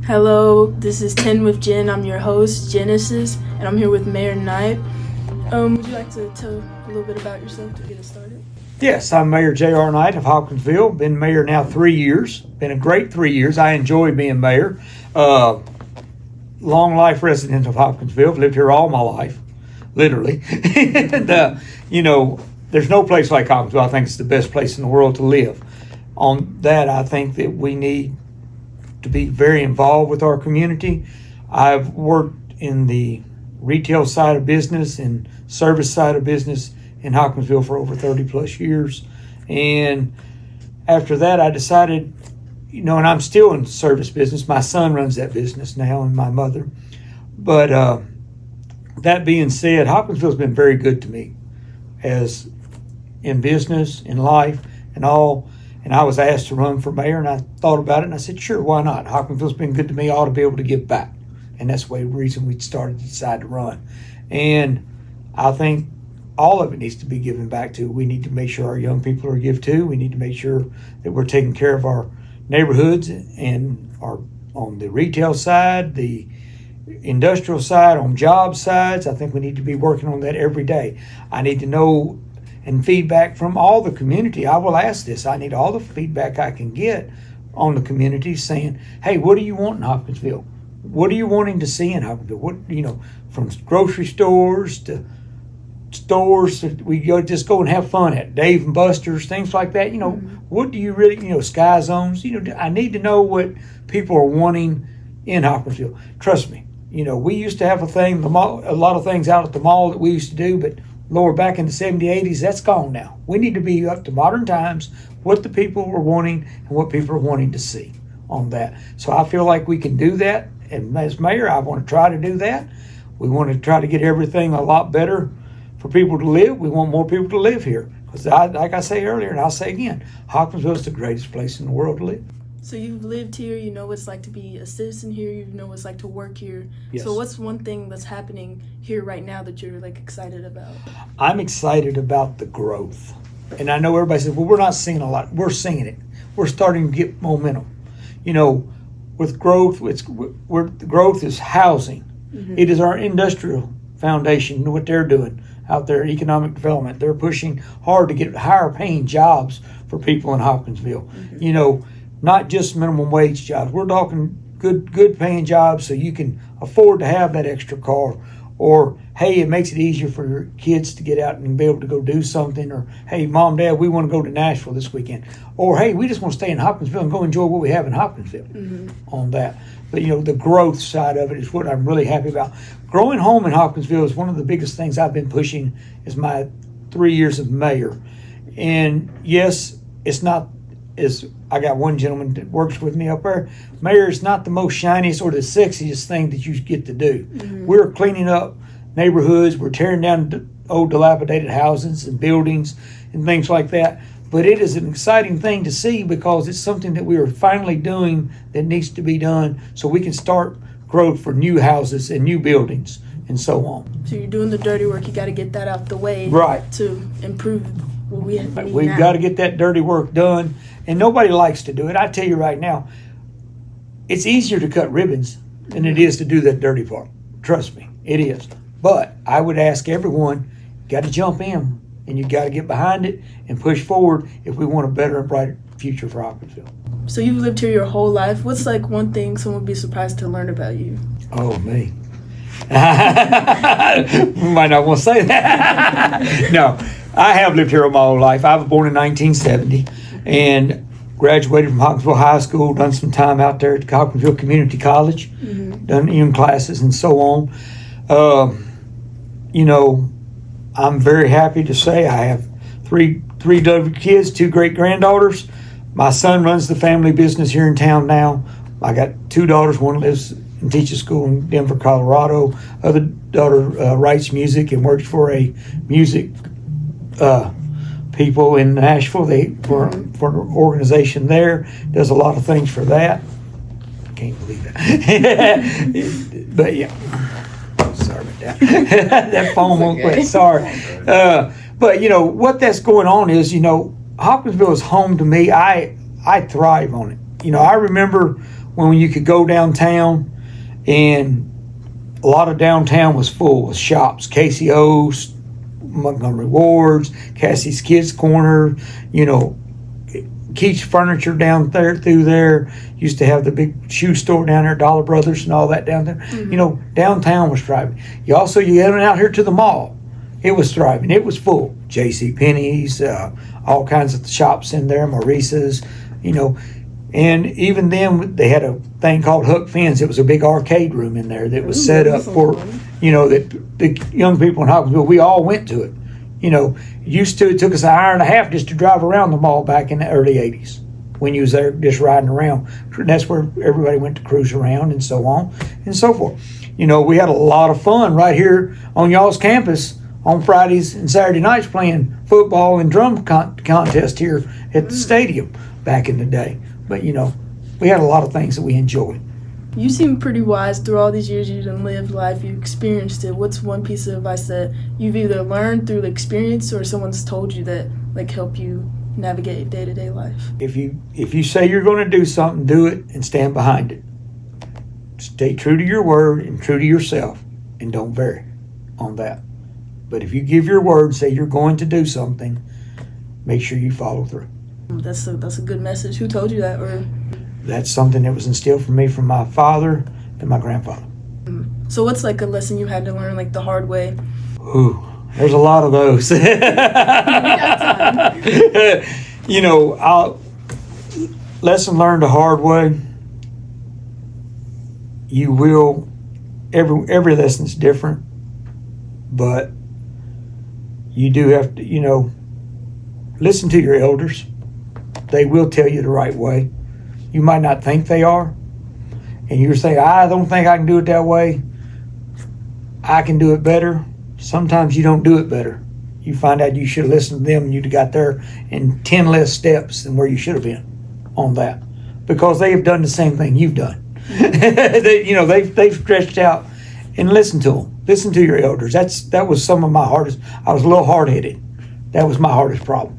Hello, this is 10 with Jen. I'm your host, Genesis, and I'm here with Mayor Knight. Would you like to tell a little bit about yourself to get us started? Yes, I'm Mayor J.R. Knight of Hopkinsville. Been mayor now 3 years. Been a great 3 years. I enjoy being mayor. Long life resident of Hopkinsville. Lived here all my life, literally. And, there's no place like Hopkinsville. I think it's the best place in the world to live. On that, I think that we need to be very involved with our community. I've worked in the retail side of business and service side of business in Hopkinsville for over 30 plus years. And after that, I decided, and I'm still in service business. My son runs that business now and my mother. But that being said, Hopkinsville's been very good to me as in business, in life, and all. And I was asked to run for mayor, and I thought about it, and I said, sure, why not? Hopkinsville's been good to me. I ought to be able to give back. And that's the reason we started to decide to run. And I think all of it needs to be given back to. We need to make sure our young people are given to. We need to make sure that we're taking care of our neighborhoods and our on the retail side, the industrial side, on job sides. I think we need to be working on that every day. I need to know and feedback from all the community. I will ask this. I need all the feedback I can get on the community saying, hey, what do you want in Hopkinsville? What are you wanting to see in Hopkinsville? What, from grocery stores to stores that we just go and have fun at, Dave and Buster's, things like that. What do you really, Sky Zones? I need to know what people are wanting in Hopkinsville. Trust me, we used to have a lot of things out at the mall that we used to do, but Lord, back in the 70s, 80s, that's gone now. We need to be up to modern times, what the people are wanting and what people are wanting to see on that. So I feel like we can do that. And as mayor, I want to try to do that. We want to try to get everything a lot better for people to live. We want more people to live here. Because like I say earlier, and I'll say again, Hopkinsville is the greatest place in the world to live. So you've lived here, you know what it's like to be a citizen here, you know what it's like to work here. Yes. So what's one thing that's happening here right now that you're excited about? I'm excited about the growth. And I know everybody says, well, we're not seeing a lot. We're seeing it. We're starting to get momentum. With growth, the growth is housing. Mm-hmm. It is our industrial foundation, what they're doing out there, economic development. They're pushing hard to get higher paying jobs for people in Hopkinsville. Mm-hmm. Not just minimum wage jobs. We're talking good paying jobs so you can afford to have that extra car. Or, hey, it makes it easier for your kids to get out and be able to go do something. Or, hey, Mom, Dad, we want to go to Nashville this weekend. Or, hey, we just want to stay in Hopkinsville and go enjoy what we have in Hopkinsville on that. But, the growth side of it is what I'm really happy about. Growing home in Hopkinsville is one of the biggest things I've been pushing as my 3 years of mayor. And, yes, it's not as I got one gentleman that works with me up there. Mayor is not the most shiniest or the sexiest thing that you get to do. Mm-hmm. We're cleaning up neighborhoods. We're tearing down old dilapidated houses and buildings and things like that. But it is an exciting thing to see because it's something that we are finally doing that needs to be done so we can start growth for new houses and new buildings and so on. So you're doing the dirty work. You got to get that out the way, right, to improve what we need. We've got to get that dirty work done. And nobody likes to do it. I tell you right now, it's easier to cut ribbons than it is to do that dirty part. Trust me, it is. But I would ask everyone, you got to jump in and you got to get behind it and push forward if we want a better and brighter future for Hopkinsville. So you've lived here your whole life. What's one thing someone would be surprised to learn about you? Oh, me. We might not want to say that. No, I have lived here all my whole life. I was born in 1970. And graduated from Hopkinsville High School, done some time out there at Hopkinsville Community College, done EM classes and so on. I'm very happy to say I have three kids, 2 great-granddaughters. My son runs the family business here in town now. I got 2 daughters. One lives and teaches school in Denver, Colorado. Other daughter writes music and works for a music people in Nashville. For an organization there, does a lot of things for that. I can't believe that. But yeah, sorry about that. That phone won't quit. Sorry. But what that's going on is, Hopkinsville is home to me. I thrive on it. I remember when you could go downtown, and a lot of downtown was full with shops. KCO's, Montgomery Ward's, Cassie's Kids Corner, Keach Furniture down there through there. Used to have the big shoe store down there, Dollar Brothers and all that down there. Mm-hmm. Downtown was thriving. You went out here to the mall. It was thriving. It was full. J.C. Penney's, all kinds of shops in there, Maurice's, And even then, they had a thing called Huck Finn's. It was a big arcade room in there that was set up for, that the young people in Hopkinsville, we all went to it. It took us an hour and a half just to drive around the mall back in the early 80s when you was there just riding around. That's where everybody went to cruise around and so on and so forth. We had a lot of fun right here on y'all's campus on Fridays and Saturday nights playing football and drum contest here at the stadium back in the day. But, we had a lot of things that we enjoyed. You seem pretty wise through all these years. You done lived life, you experienced it. What's one piece of advice that you've either learned through the experience or someone's told you that help you navigate day-to-day life? If you say you're going to do something, do it and stand behind it. Stay true to your word and true to yourself, and don't vary on that. But if you give your word and say you're going to do something, make sure you follow through. That's a good message. Who told you that? Or that's something that was instilled from me from my father and my grandfather. So what's a lesson you had to learn the hard way? Ooh, there's a lot of those. We got time. Lesson learned the hard way. You will, every lesson's different, but you do have to, listen to your elders. They will tell you the right way. You might not think they are, and you're saying, I don't think I can do it that way. I can do it better. Sometimes you don't do it better. You find out you should have listened to them and you'd have got there in 10 less steps than where you should have been on that, because they have done the same thing you've done. They've stretched out, and listen to them. Listen to your elders. That was some of my hardest. I was a little hard-headed. That was my hardest problem.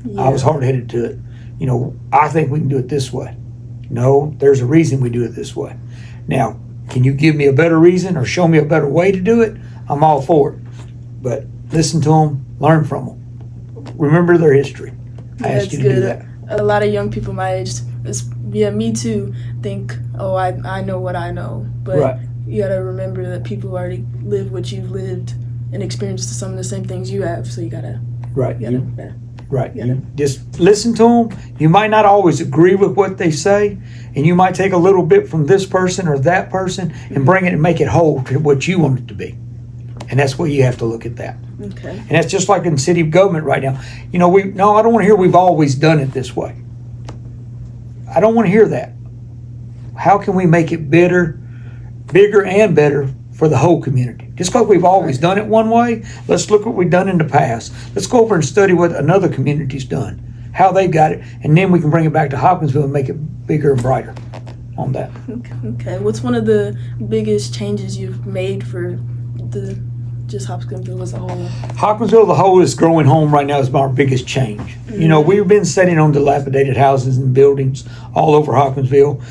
Yeah. I was hard-headed to it. I think we can do it this way. No, there's a reason we do it this way. Now, can you give me a better reason or show me a better way to do it? I'm all for it. But listen to them, learn from them. Remember their history. I asked you to do that. A lot of young people my age, me too, think, I know what I know. But right. You got to remember that people already live what you've lived and experienced some of the same things you have. So you got to... Right. Right. You just listen to them. You might not always agree with what they say, and you might take a little bit from this person or that person and bring it and make it whole to what you want it to be. And that's where you have to look at that. Okay. And that's just like in city government right now. I don't want to hear we've always done it this way. I don't want to hear that. How can we make it bigger and better for the whole community? Just because we've always done it one way, let's look what we've done in the past. Let's go over and study what another community's done, how they got it, and then we can bring it back to Hopkinsville and make it bigger and brighter on that. Okay. What's one of the biggest changes you've made for just Hopkinsville as a whole? Hopkinsville as a whole is growing home right now is our biggest change. Mm-hmm. We've been sitting on dilapidated houses and buildings all over Hopkinsville,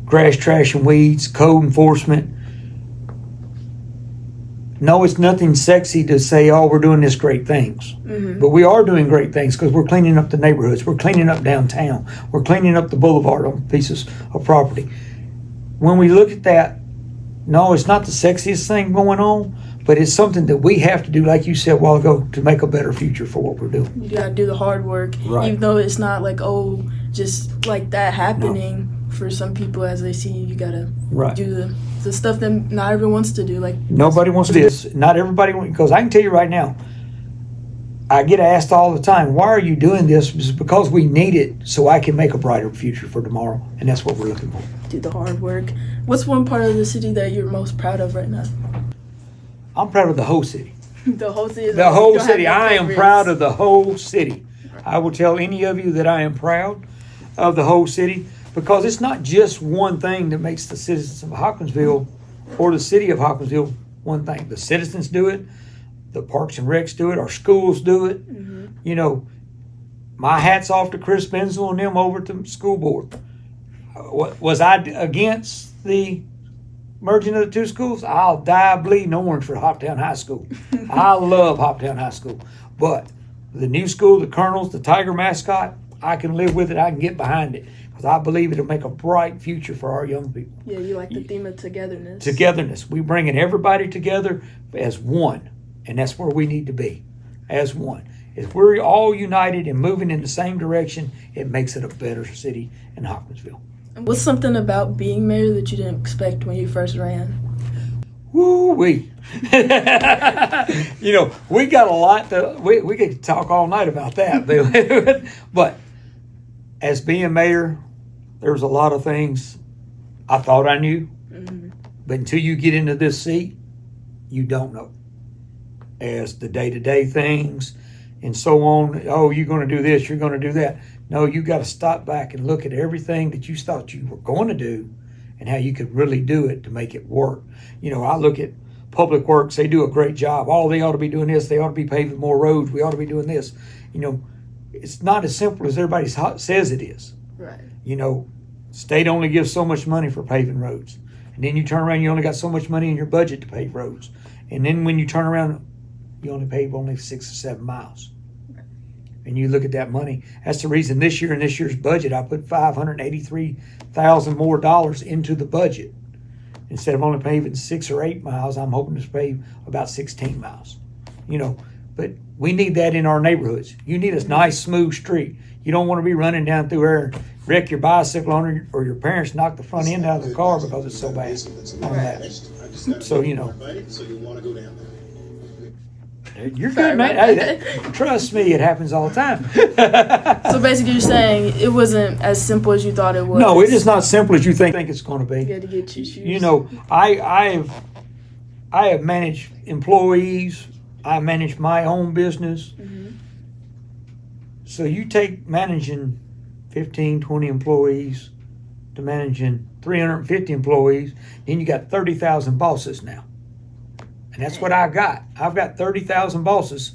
grass, trash, and weeds, code enforcement. No, it's nothing sexy to say, we're doing this great things. Mm-hmm. But we are doing great things because we're cleaning up the neighborhoods. We're cleaning up downtown. We're cleaning up the boulevard on pieces of property. When we look at that, no, it's not the sexiest thing going on, but it's something that we have to do, like you said a while ago, to make a better future for what we're doing. You got to do the hard work, right. Even though it's not just like that happening. No. For some people, as they see you, got to do the stuff that not everyone wants to do. Nobody wants to do this. Not everybody, because I can tell you right now, I get asked all the time, why are you doing this? It's because we need it so I can make a brighter future for tomorrow, and that's what we're looking for. Do the hard work. What's one part of the city that you're most proud of right now? I'm proud of the whole city. The whole city? The whole city. I am proud of the whole city. I will tell any of you that I am proud of the whole city, because it's not just one thing that makes the citizens of Hopkinsville or the city of Hopkinsville one thing. The citizens do it. The Parks and Recs do it. Our schools do it. Mm-hmm. My hat's off to Chris Benzel and them over at the school board. Was I against the merging of the two schools? I'll die bleeding orange for Hoptown High School. I love Hoptown High School. But the new school, the Colonels, the Tiger mascot, I can live with it. I can get behind it. Because I believe it'll make a bright future for our young people. Yeah, you like the theme of togetherness. Togetherness. We bringing everybody together as one. And that's where we need to be, as one. If we're all united and moving in the same direction, it makes it a better city in Hopkinsville. And what's something about being mayor that you didn't expect when you first ran? Woo-wee. We got a lot we could talk all night about that. But as being mayor, there's a lot of things I thought I knew. Mm-hmm. But until you get into this seat, you don't know. As the day-to-day things and so on, oh, you're going to do this, you're going to do that. No, you got to stop back and look at everything that you thought you were going to do and how you could really do it to make it work. I look at Public Works, they do a great job. Oh, they ought to be doing this, they ought to be paving more roads, we ought to be doing this. It's not as simple as everybody says it is. Right. State only gives so much money for paving roads. And then you turn around, you only got so much money in your budget to pave roads. And then when you turn around, you only pave only 6 or 7 miles. And you look at that money. That's the reason this year in this year's budget, I put $583,000 more dollars into the budget. Instead of only paving 6 or 8 miles, I'm hoping to pave about 16 miles. But we need that in our neighborhoods. You need a nice, smooth street. You don't want to be running down through there and wreck your bicycle on it, or your parents knock the front end out of the car because it's so bad on that. So, So you want to go down there. You're good, man. Hey, trust me, it happens all the time. So basically you're saying it wasn't as simple as you thought it was. No, it is not simple as you think it's going to be. You had to get your shoes. I have managed employees. I manage my own business. Mm-hmm. So you take managing 15, 20 employees to managing 350 employees, then you got 30,000 bosses now. And that's what I got. I've got 30,000 bosses,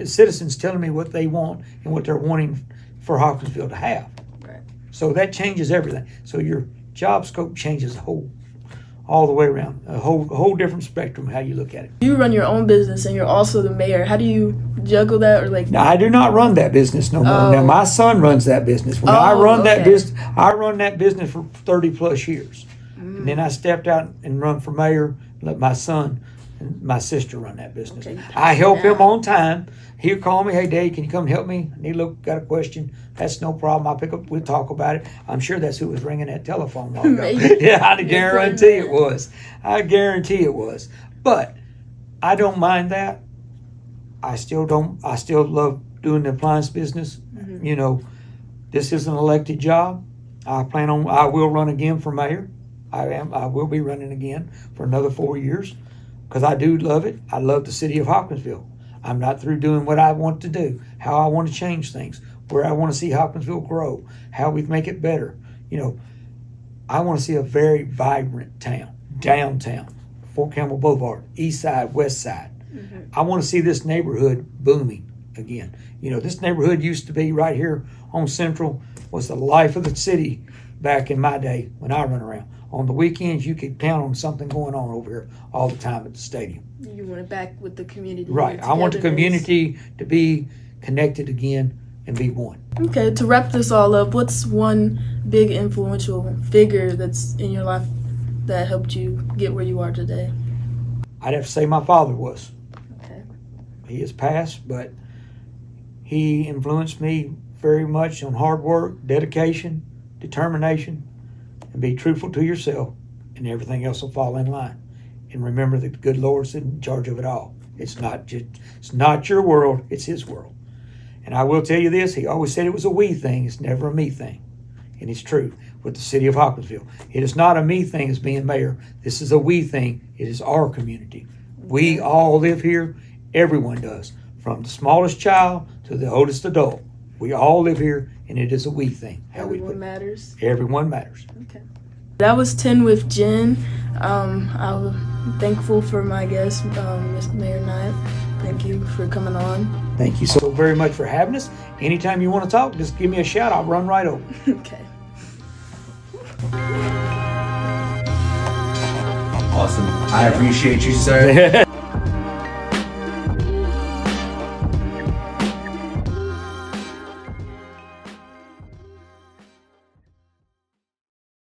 citizens telling me what they want and what they're wanting for Hopkinsville to have. Right. So that changes everything. So your job scope changes all the way around, a whole different spectrum how you look at it. You run your own business and you're also the mayor. How do you juggle that, or like? Now, I do not run that business no more. Oh. Now my son runs that business. When I run that business, I run that business for 30 plus years. And then I stepped out and run for mayor, let my son and my sister run that business. Okay, I help him on time. He'll call me, hey Dave, can you come help me? Got a question. That's no problem. I'll pick up, we'll talk about it. I'm sure that's who was ringing that telephone while ago. Yeah, I guarantee it was. I guarantee it was. But I don't mind that. I still love doing the appliance business. Mm-hmm. This is an elected job. I will run again for mayor. I will be running again for another 4 years because I do love it. I love the city of Hopkinsville. I'm not through doing what I want to do, how I want to change things, where I want to see Hopkinsville grow, how we make it better. I want to see a very vibrant town, downtown, Fort Campbell Boulevard, east side, west side. Mm-hmm. I want to see this neighborhood booming again. This neighborhood used to be right here on Central, was the life of the city back in my day when I run around. On the weekends, you could count on something going on over here all the time at the stadium. You want it back with the community. Right. I want the community to be connected again and be one. Okay, to wrap this all up, what's one big influential figure that's in your life that helped you get where you are today? I'd have to say my father was. Okay. He has passed, but he influenced me very much on hard work, dedication, determination, and be truthful to yourself, and everything else will fall in line. And remember that the good Lord's in charge of it all. It's not your world, it's his world. And I will tell you this, he always said it was a we thing, it's never a me thing. And it's true with the city of Hopkinsville. It is not a me thing as being mayor. This is a we thing. It is our community. We all live here. Everyone does. From the smallest child to the oldest adult. We all live here, and it is a we thing. Everyone matters. Everyone matters. Okay. That was 10 with Jen. I'm thankful for my guest, Mr. Mayor Knight. Thank you for coming on. Thank you so very much for having us. Anytime you want to talk, just give me a shout. I'll run right over. Okay. Awesome. I appreciate you, sir.